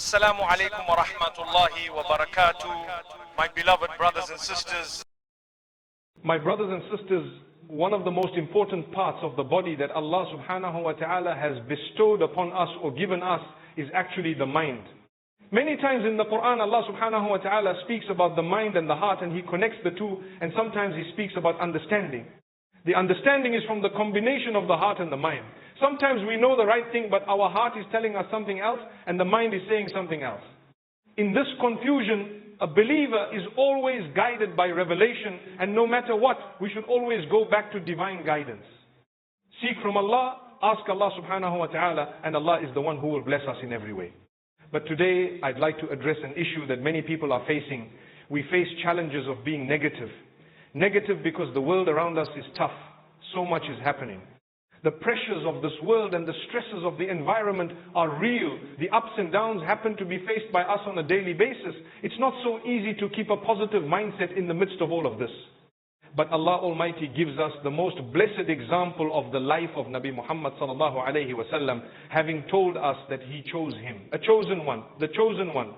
Assalamu alaikum wa rahmatullahi wa barakatuh, my beloved brothers and sisters. My brothers and sisters, one of the most important parts of the body that Allah subhanahu wa ta'ala has bestowed upon us or given us is actually the mind. Many times in the Quran, Allah subhanahu wa ta'ala speaks about the mind and the heart, and He connects the two, and sometimes He speaks about understanding. The understanding is from the combination of the heart and the mind. Sometimes we know the right thing, but our heart is telling us something else, and the mind is saying something else. In this confusion, a believer is always guided by revelation, and no matter what, we should always go back to divine guidance. Seek from Allah, ask Allah subhanahu wa ta'ala, and Allah is the one who will bless us in every way. But today, I'd like to address an issue that many people are facing. We face challenges of being negative. Negative because the world around us is tough. So much is happening. The pressures of this world and the stresses of the environment are real. The ups and downs happen to be faced by us on a daily basis. It's not so easy to keep a positive mindset in the midst of all of this. But Allah Almighty gives us the most blessed example of the life of Nabi Muhammad sallallahu alayhi wasallam, having told us that He chose him, a chosen one, the chosen one.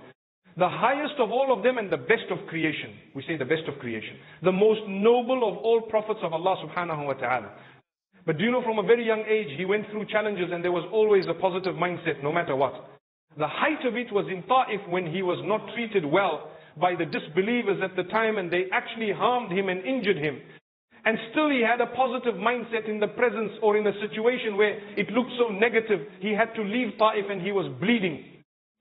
The highest of all of them and the best of creation. We say the best of creation. The most noble of all prophets of Allah subhanahu wa ta'ala. But do you know, from a very young age, he went through challenges and there was always a positive mindset no matter what. The height of it was in Ta'if when he was not treated well by the disbelievers at the time, and they actually harmed him and injured him. And still he had a positive mindset in the presence or in a situation where it looked so negative. He had to leave Ta'if and he was bleeding.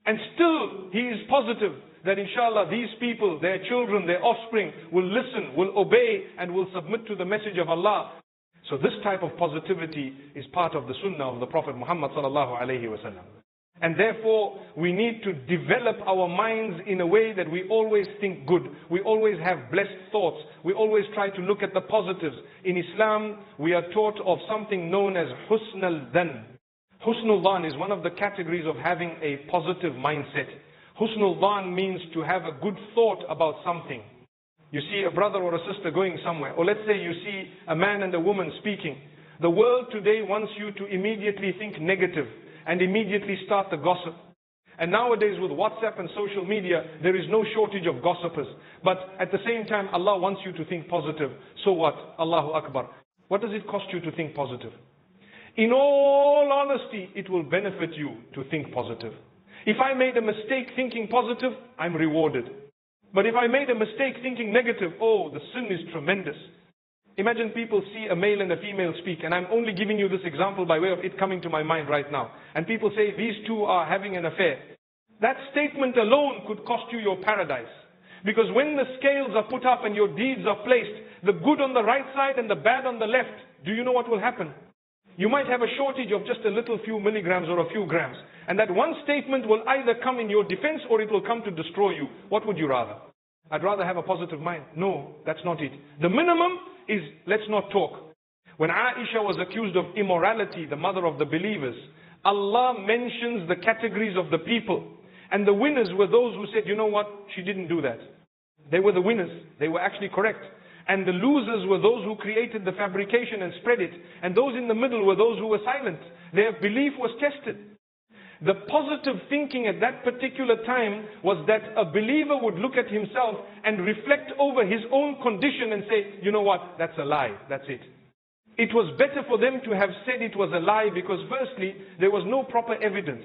And still he is positive that inshallah these people, their children, their offspring will listen, will obey, and will submit to the message of Allah. So this type of positivity is part of the sunnah of the Prophet Muhammad sallallahu alayhi wasallam. And therefore we need to develop our minds in a way that we always think good. We always have blessed thoughts. We always try to look at the positives. In Islam we are taught of something known as husn al-dhan. Husn al-dhan is one of the categories of having a positive mindset. Husn al-dhan means to have a good thought about something. You see a brother or a sister going somewhere, or let's say you see a man and a woman speaking. The world today wants you to immediately think negative and immediately start the gossip. And nowadays with WhatsApp and social media, there is no shortage of gossipers. But at the same time, Allah wants you to think positive. So what? Allahu Akbar. What does it cost you to think positive? In all honesty, it will benefit you to think positive. If I made a mistake thinking positive, I'm rewarded. But if I made a mistake thinking negative, oh, the sin is tremendous. Imagine people see a male and a female speak, and I'm only giving you this example by way of it coming to my mind right now. And people say these two are having an affair. That statement alone could cost you your paradise. Because when the scales are put up and your deeds are placed, the good on the right side and the bad on the left, do you know what will happen? You might have a shortage of just a little few milligrams or a few grams. And that one statement will either come in your defense or it will come to destroy you. What would you rather? I'd rather have a positive mind. No, that's not it. The minimum is let's not talk. When Aisha was accused of immorality, the mother of the believers, Allah mentions the categories of the people. And the winners were those who said, you know what? She didn't do that. They were the winners. They were actually correct. And the losers were those who created the fabrication and spread it. And those in the middle were those who were silent. Their belief was tested. The positive thinking at that particular time was that a believer would look at himself and reflect over his own condition and say, you know what, that's a lie, that's it. It was better for them to have said it was a lie because firstly, there was no proper evidence.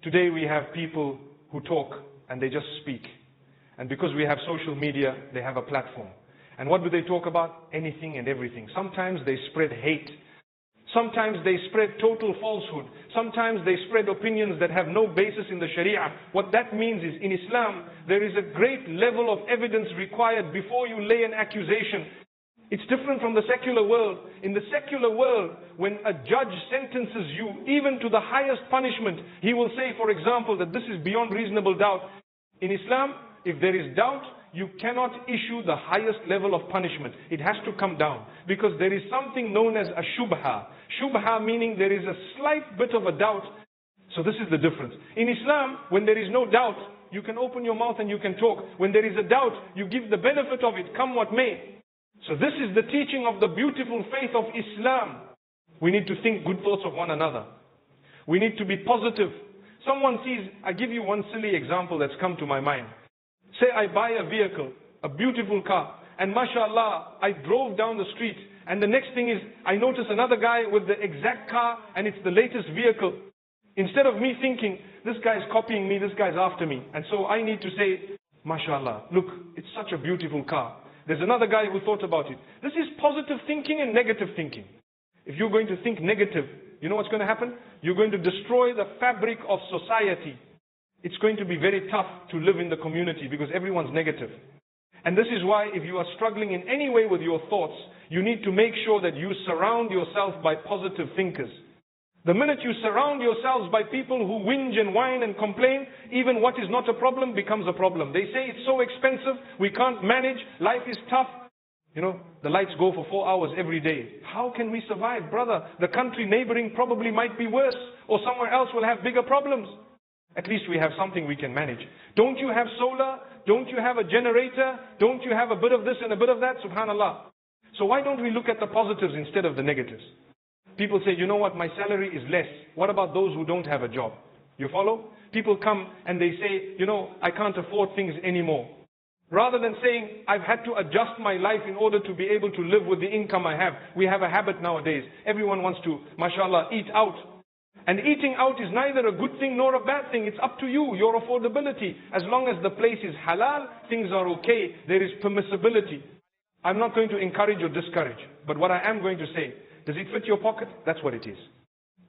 Today we have people who talk and they just speak. And because we have social media, they have a platform. And what do they talk about? Anything and everything. Sometimes they spread hate. Sometimes they spread total falsehood. Sometimes they spread opinions that have no basis in the Sharia. What that means is, in Islam, there is a great level of evidence required before you lay an accusation. It's different from the secular world. In the secular world, when a judge sentences you even to the highest punishment, he will say, for example, that this is beyond reasonable doubt. In Islam, if there is doubt, you cannot issue the highest level of punishment. It has to come down. Because there is something known as a shubha. Shubha meaning there is a slight bit of a doubt. So this is the difference. In Islam, when there is no doubt, you can open your mouth and you can talk. When there is a doubt, you give the benefit of it, come what may. So this is the teaching of the beautiful faith of Islam. We need to think good thoughts of one another. We need to be positive. Someone sees, I give you one silly example that's come to my mind. Say I buy a vehicle, a beautiful car, and mashallah, I drove down the street, and the next thing is, I notice another guy with the exact car, and it's the latest vehicle. Instead of me thinking, this guy's copying me, this guy's after me, and so I need to say, mashallah, look, it's such a beautiful car. There's another guy who thought about it. This is positive thinking and negative thinking. If you're going to think negative, you know what's going to happen? You're going to destroy the fabric of society. It's going to be very tough to live in the community because everyone's negative. And this is why if you are struggling in any way with your thoughts, you need to make sure that you surround yourself by positive thinkers. The minute you surround yourselves by people who whinge and whine and complain, even what is not a problem becomes a problem. They say it's so expensive, we can't manage, life is tough. You know, the lights go for 4 hours every day. How can we survive, brother? The country neighboring probably might be worse, or somewhere else will have bigger problems. At least we have something we can manage. Don't you have solar? Don't you have a generator? Don't you have a bit of this and a bit of that? Subhanallah. So why don't we look at the positives instead of the negatives? People say, you know what, my salary is less. What about those who don't have a job? You follow? People come and they say, you know, I can't afford things anymore. Rather than saying, I've had to adjust my life in order to be able to live with the income I have. We have a habit nowadays. Everyone wants to, mashallah, eat out. And eating out is neither a good thing nor a bad thing. It's up to you, your affordability. As long as the place is halal, things are okay. There is permissibility. I'm not going to encourage or discourage. But what I am going to say, does it fit your pocket? That's what it is.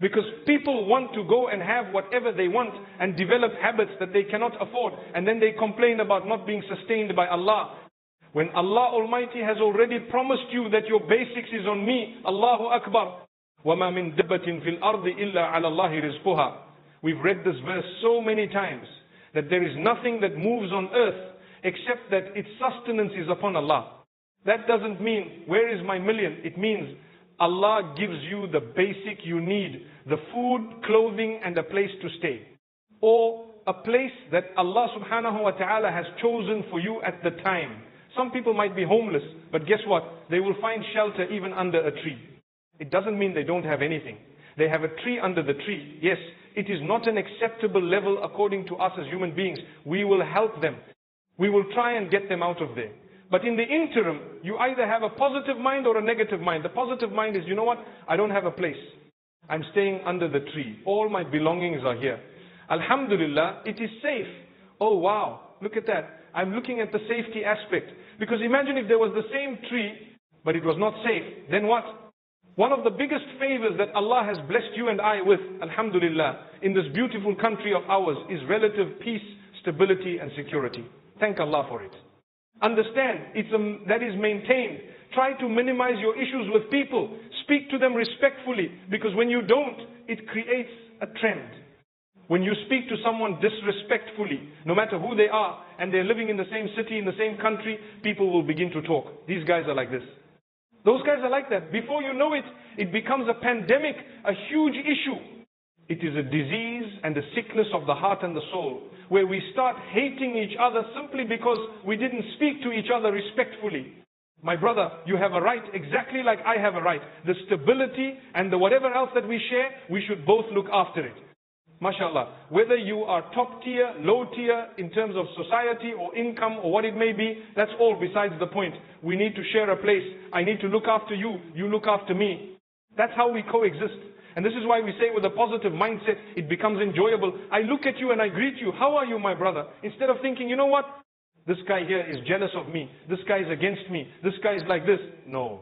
Because people want to go and have whatever they want and develop habits that they cannot afford. And then they complain about not being sustained by Allah. When Allah Almighty has already promised you that your basics is on me, Allahu Akbar. وَمَا مِن دَبَّةٍ فِي الْأَرْضِ إِلَّا عَلَى اللَّهِ رِزْقُهَا. We've read this verse so many times, that there is nothing that moves on earth except that its sustenance is upon Allah. That doesn't mean, where is my million? It means Allah gives you the basic you need, the food, clothing, and a place to stay. Or a place that Allah subhanahu wa ta'ala has chosen for you at the time. Some people might be homeless, but guess what? They will find shelter even under a tree. It doesn't mean they don't have anything. They have a tree under the tree. Yes, it is not an acceptable level according to us as human beings. We will help them. We will try and get them out of there. But in the interim, you either have a positive mind or a negative mind. The positive mind is, you know what? I don't have a place. I'm staying under the tree. All my belongings are here. Alhamdulillah, it is safe. Oh wow, look at that. I'm looking at the safety aspect. Because imagine if there was the same tree, but it was not safe. Then what? One of the biggest favors that Allah has blessed you and I with, alhamdulillah, in this beautiful country of ours, is relative peace, stability and security. Thank Allah for it. Understand, that is maintained. Try to minimize your issues with people. Speak to them respectfully, because when you don't, it creates a trend. When you speak to someone disrespectfully, no matter who they are, and they're living in the same city, in the same country, people will begin to talk. These guys are like this. Those guys are like that. Before you know it, it becomes a pandemic, a huge issue. It is a disease and a sickness of the heart and the soul, where we start hating each other simply because we didn't speak to each other respectfully. My brother, you have a right exactly like I have a right. The stability and the whatever else that we share, we should both look after it. MashaAllah, whether you are top tier, low tier in terms of society or income or what it may be, that's all besides the point. We need to share a place. I need to look after you, you look after me. That's how we coexist. And this is why we say with a positive mindset, it becomes enjoyable. I look at you and I greet you. How are you, my brother? Instead of thinking, you know what? This guy here is jealous of me. This guy is against me. This guy is like this. No.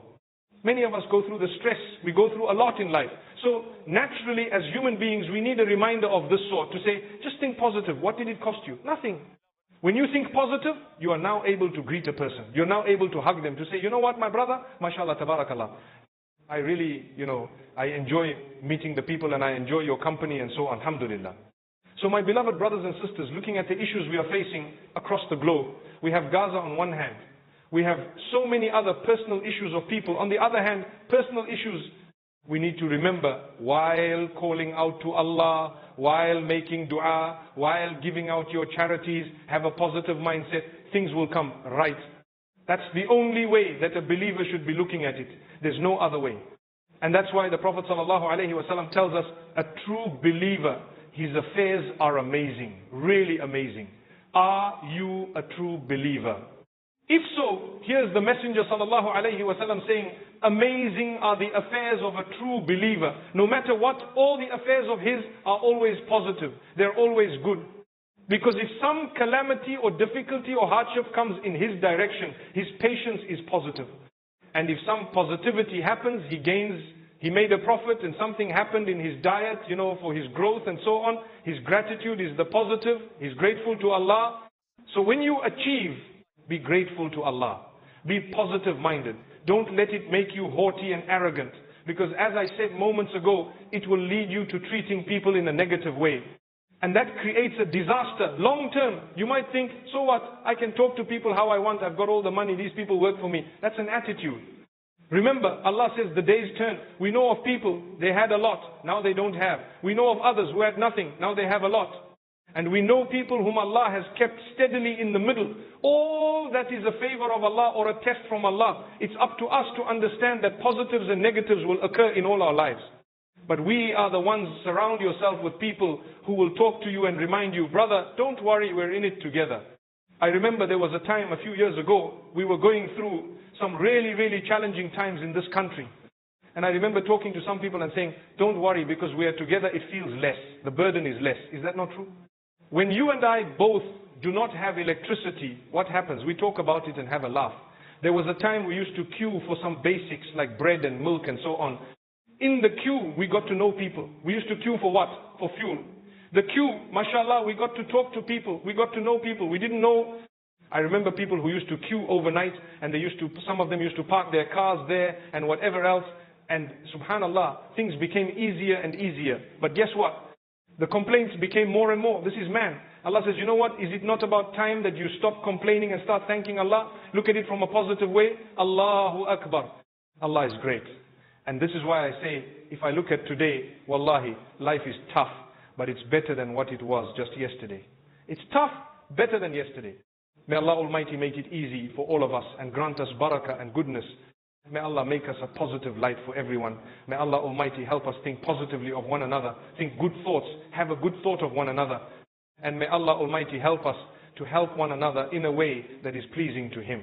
Many of us go through the stress. We go through a lot in life. So naturally, as human beings, we need a reminder of this sort to say, just think positive. What did it cost you? Nothing. When you think positive, you are now able to greet a person. You're now able to hug them, to say, you know what, my brother? MashaAllah, tabarakallah. I really, I enjoy meeting the people and I enjoy your company and so on. Alhamdulillah. So my beloved brothers and sisters, looking at the issues we are facing across the globe, we have Gaza on one hand. We have so many other personal issues of people. On the other hand, personal issues, we need to remember, while calling out to Allah, while making dua, while giving out your charities, have a positive mindset, things will come right. That's the only way that a believer should be looking at it. There's no other way. And that's why the Prophet ﷺ tells us, a true believer his affairs are amazing, really amazing. Are you a true believer? If so, here's the Messenger sallallahu alaihi wasallam saying, amazing are the affairs of a true believer. No matter what, all the affairs of his are always positive. They're always good. Because if some calamity or difficulty or hardship comes in his direction, his patience is positive. And if some positivity happens, he made a profit and something happened in his diet, for his growth and so on, his gratitude is the positive, he's grateful to Allah. So when you achieve, be grateful to Allah. Be positive-minded. Don't let it make you haughty and arrogant. Because as I said moments ago, it will lead you to treating people in a negative way. And that creates a disaster. Long term, you might think, so what? I can talk to people how I want. I've got all the money. These people work for me. That's an attitude. Remember, Allah says the days turn. We know of people, they had a lot. Now they don't have. We know of others who had nothing. Now they have a lot. And we know people whom Allah has kept steadily in the middle. All that is a favor of Allah or a test from Allah. It's up to us to understand that positives and negatives will occur in all our lives. But we are the ones, surround yourself with people who will talk to you and remind you, brother, don't worry, we're in it together. I remember there was a time a few years ago, we were going through some really, really challenging times in this country. And I remember talking to some people and saying, don't worry, because we are together, it feels less. The burden is less. Is that not true? When you and I both do not have electricity, what happens? We talk about it and have a laugh. There was a time we used to queue for some basics like bread and milk and so on. In the queue, we got to know people. We used to queue for what? For fuel. The queue, mashallah, we got to talk to people. We got to know people. We didn't know. I remember people who used to queue overnight and some of them used to park their cars there and whatever else. And subhanallah, things became easier and easier. But guess what? The complaints became more and more. This is man. Allah says, you know what? Is it not about time that you stop complaining and start thanking Allah? Look at it from a positive way. Allahu Akbar. Allah is great. And this is why I say, if I look at today, wallahi, life is tough, but it's better than what it was just yesterday. It's tough, better than yesterday. May Allah Almighty make it easy for all of us and grant us barakah and goodness. May Allah make us a positive light for everyone. May Allah Almighty help us think positively of one another. Think good thoughts. Have a good thought of one another. And may Allah Almighty help us to help one another in a way that is pleasing to Him.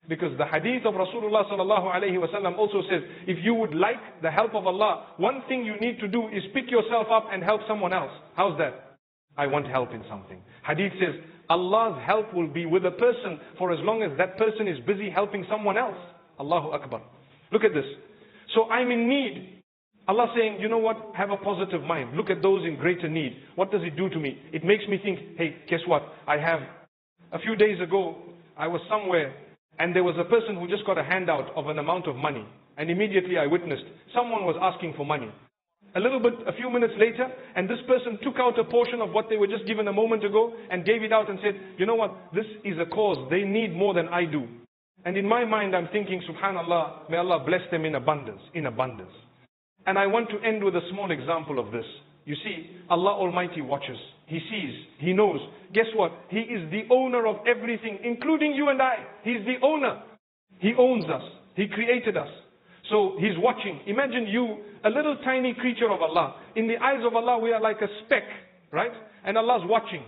Because the hadith of Rasulullah sallallahu alayhi wa sallam also says, if you would like the help of Allah, one thing you need to do is pick yourself up and help someone else. How's that? I want help in something. Hadith says, Allah's help will be with a person for as long as that person is busy helping someone else. Allahu Akbar. Look at this. So I'm in need. Allah saying, you know what? Have a positive mind. Look at those in greater need. What does it do to me? It makes me think, hey, guess what? A few days ago, I was somewhere and there was a person who just got a handout of an amount of money. And immediately I witnessed someone was asking for money. A few minutes later, and this person took out a portion of what they were just given a moment ago and gave it out and said, you know what? This is a cause. They need more than I do. And in my mind, I'm thinking, subhanallah, may Allah bless them in abundance, in abundance. And I want to end with a small example of this. You see, Allah Almighty watches. He sees. He knows. Guess what? He is the owner of everything, including you and I. He's the owner. He owns us. He created us. So He's watching. Imagine you, a little tiny creature of Allah. In the eyes of Allah, we are like a speck, right? And Allah's watching.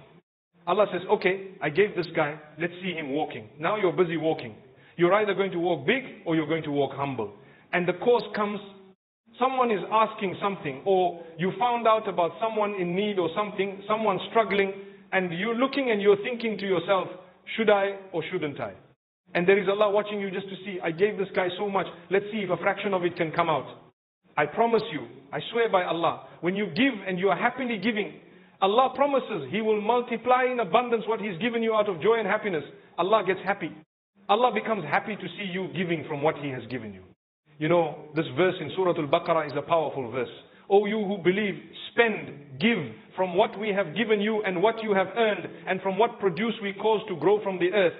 Allah says, okay, I gave this guy, let's see him walking. Now you're busy walking. You're either going to walk big or you're going to walk humble. And the cause comes, someone is asking something, or you found out about someone in need or something, someone struggling, and you're looking and you're thinking to yourself, should I or shouldn't I? And there is Allah watching you just to see, I gave this guy so much, let's see if a fraction of it can come out. I promise you, I swear by Allah, when you give and you are happily giving, Allah promises He will multiply in abundance what He's given you out of joy and happiness. Allah gets happy. Allah becomes happy to see you giving from what He has given you. You know, this verse in Surah Al-Baqarah is a powerful verse. O you who believe, spend, give from what we have given you and what you have earned, and from what produce we cause to grow from the earth.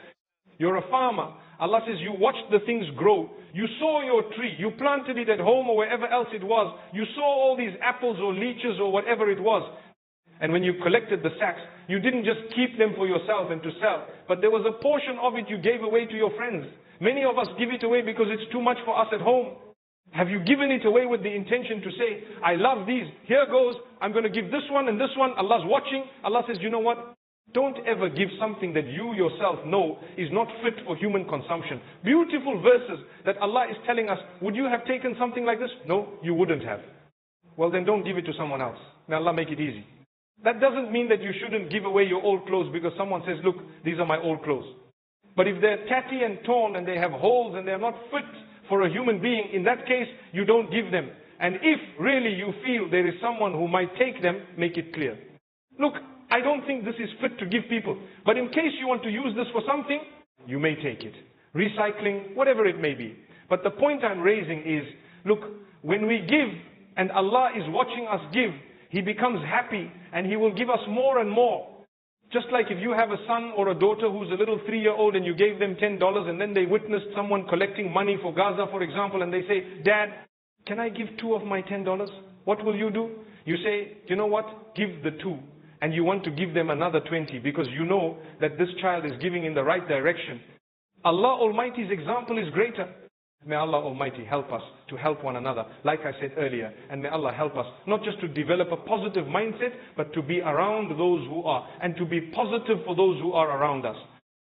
You're a farmer. Allah says you watched the things grow. You saw your tree. You planted it at home or wherever else it was. You saw all these apples or leeches or whatever it was. And when you collected the sacks, you didn't just keep them for yourself and to sell, but there was a portion of it you gave away to your friends. Many of us give it away because it's too much for us at home. Have you given it away with the intention to say, I love these, here goes, I'm going to give this one and this one, Allah's watching. Allah says, you know what? Don't ever give something that you yourself know is not fit for human consumption. Beautiful verses that Allah is telling us, would you have taken something like this? No, you wouldn't have. Well then don't give it to someone else. May Allah make it easy. That doesn't mean that you shouldn't give away your old clothes because someone says, look, these are my old clothes. But if they're tatty and torn and they have holes and they're not fit for a human being, in that case, you don't give them. And if really you feel there is someone who might take them, make it clear. Look, I don't think this is fit to give people. But in case you want to use this for something, you may take it. Recycling, whatever it may be. But the point I'm raising is, look, when we give and Allah is watching us give, He becomes happy and He will give us more and more. Just like if you have a son or a daughter who's a little 3-year-old and you gave them $10 and then they witnessed someone collecting money for Gaza, for example, and they say, Dad, can I give 2 of my $10? What will you do? You say, you know what? Give the 2. And you want to give them another 20 because you know that this child is giving in the right direction. Allah Almighty's example is greater. May Allah Almighty help us to help one another, like I said earlier. And may Allah help us not just to develop a positive mindset, but to be around those who are, and to be positive for those who are around us.